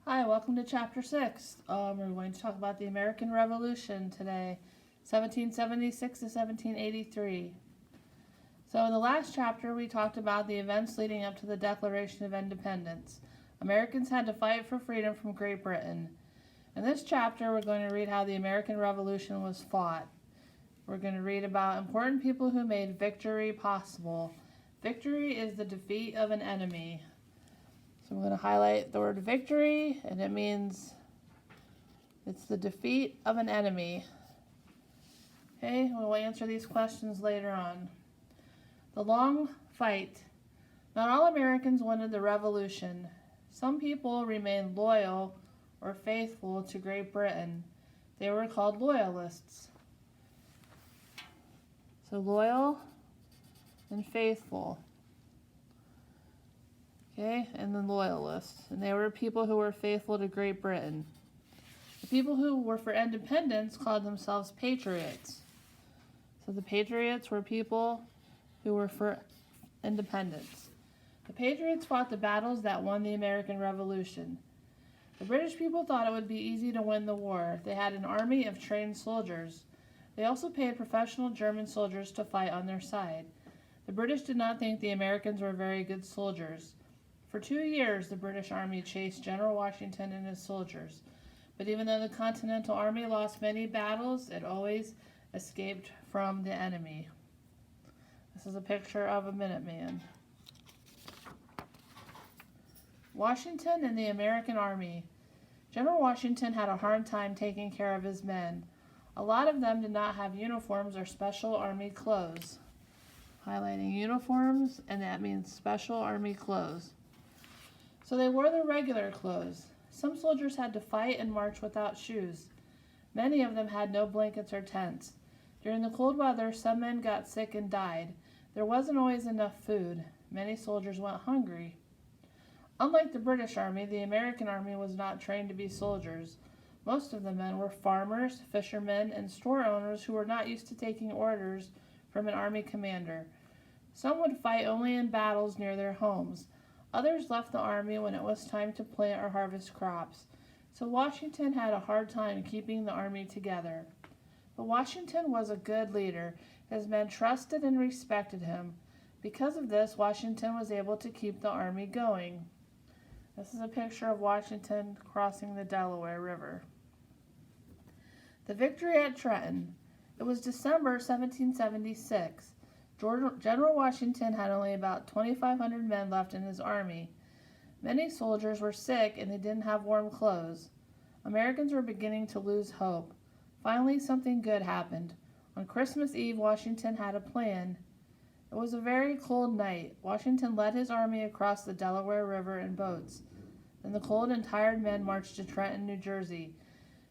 Hi, welcome to Chapter 6. We're going to talk about the American Revolution today, 1776 to 1783. So, in the last chapter, we talked about the events leading up to the Declaration of Independence. Americans had to fight for freedom from Great Britain. In this chapter, we're going to read how the American Revolution was fought. We're going to read about important people who made victory possible. Victory is the defeat of an enemy. So I'm going to highlight the word victory, and it means it's the defeat of an enemy. Okay, we'll answer these questions later on. The long fight. Not all Americans wanted the revolution. Some people remained loyal or faithful to Great Britain. They were called loyalists. So loyal and faithful. Okay, and then loyalists. And they were people who were faithful to Great Britain. The people who were for independence called themselves patriots. So the patriots were people who were for independence. The patriots fought the battles that won the American Revolution. The British people thought it would be easy to win the war. They had an army of trained soldiers. They also paid professional German soldiers to fight on their side. The British did not think the Americans were very good soldiers. For 2 years, the British Army chased General Washington and his soldiers. But even though the Continental Army lost many battles, it always escaped from the enemy. This is a picture of a Minuteman. Washington and the American Army. General Washington had a hard time taking care of his men. A lot of them did not have uniforms or special army clothes. Highlighting uniforms, and that means special army clothes. So they wore their regular clothes. Some soldiers had to fight and march without shoes. Many of them had no blankets or tents. During the cold weather, some men got sick and died. There wasn't always enough food. Many soldiers went hungry. Unlike the British Army, the American Army was not trained to be soldiers. Most of the men were farmers, fishermen, and store owners who were not used to taking orders from an army commander. Some would fight only in battles near their homes. Others left the army when it was time to plant or harvest crops. So Washington had a hard time keeping the army together. But Washington was a good leader. His men trusted and respected him. Because of this, Washington was able to keep the army going. This is a picture of Washington crossing the Delaware River. The victory at Trenton. It was December 1776. General Washington had only about 2,500 men left in his army. Many soldiers were sick and they didn't have warm clothes. Americans were beginning to lose hope. Finally, something good happened. On Christmas Eve, Washington had a plan. It was a very cold night. Washington led his army across the Delaware River in boats. Then the cold and tired men marched to Trenton, New Jersey.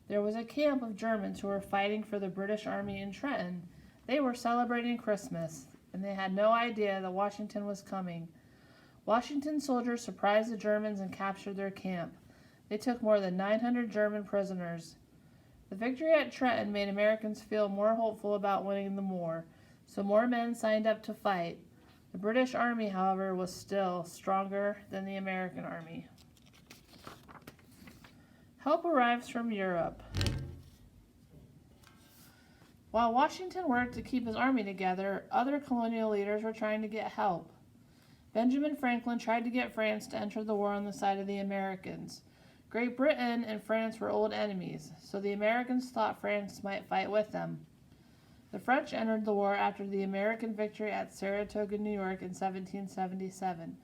There was a camp of Germans who were fighting for the British Army in Trenton. They were celebrating Christmas, and they had no idea that Washington was coming. Washington's soldiers surprised the Germans and captured their camp. They took more than 900 German prisoners. The victory at Trenton made Americans feel more hopeful about winning the war, so more men signed up to fight. The British Army, however, was still stronger than the American Army. Help arrives from Europe. While Washington worked to keep his army together, other colonial leaders were trying to get help. Benjamin Franklin tried to get France to enter the war on the side of the Americans. Great Britain and France were old enemies, so the Americans thought France might fight with them. The French entered the war after the American victory at Saratoga, New York in 1777.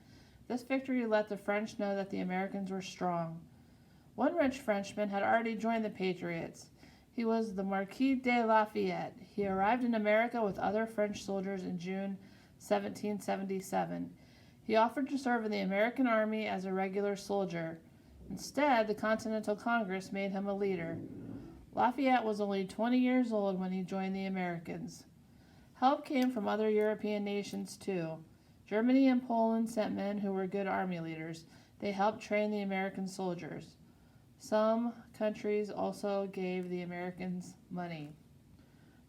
This victory let the French know that the Americans were strong. One rich Frenchman had already joined the Patriots. He was the Marquis de Lafayette. He arrived in America with other French soldiers in June 1777. He offered to serve in the American Army as a regular soldier. Instead, the Continental Congress made him a leader. Lafayette was only 20 years old when he joined the Americans. Help came from other European nations too. Germany and Poland sent men who were good army leaders. They helped train the American soldiers. Some countries also gave the Americans money.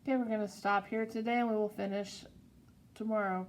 Okay, we're going to stop here today and we will finish tomorrow.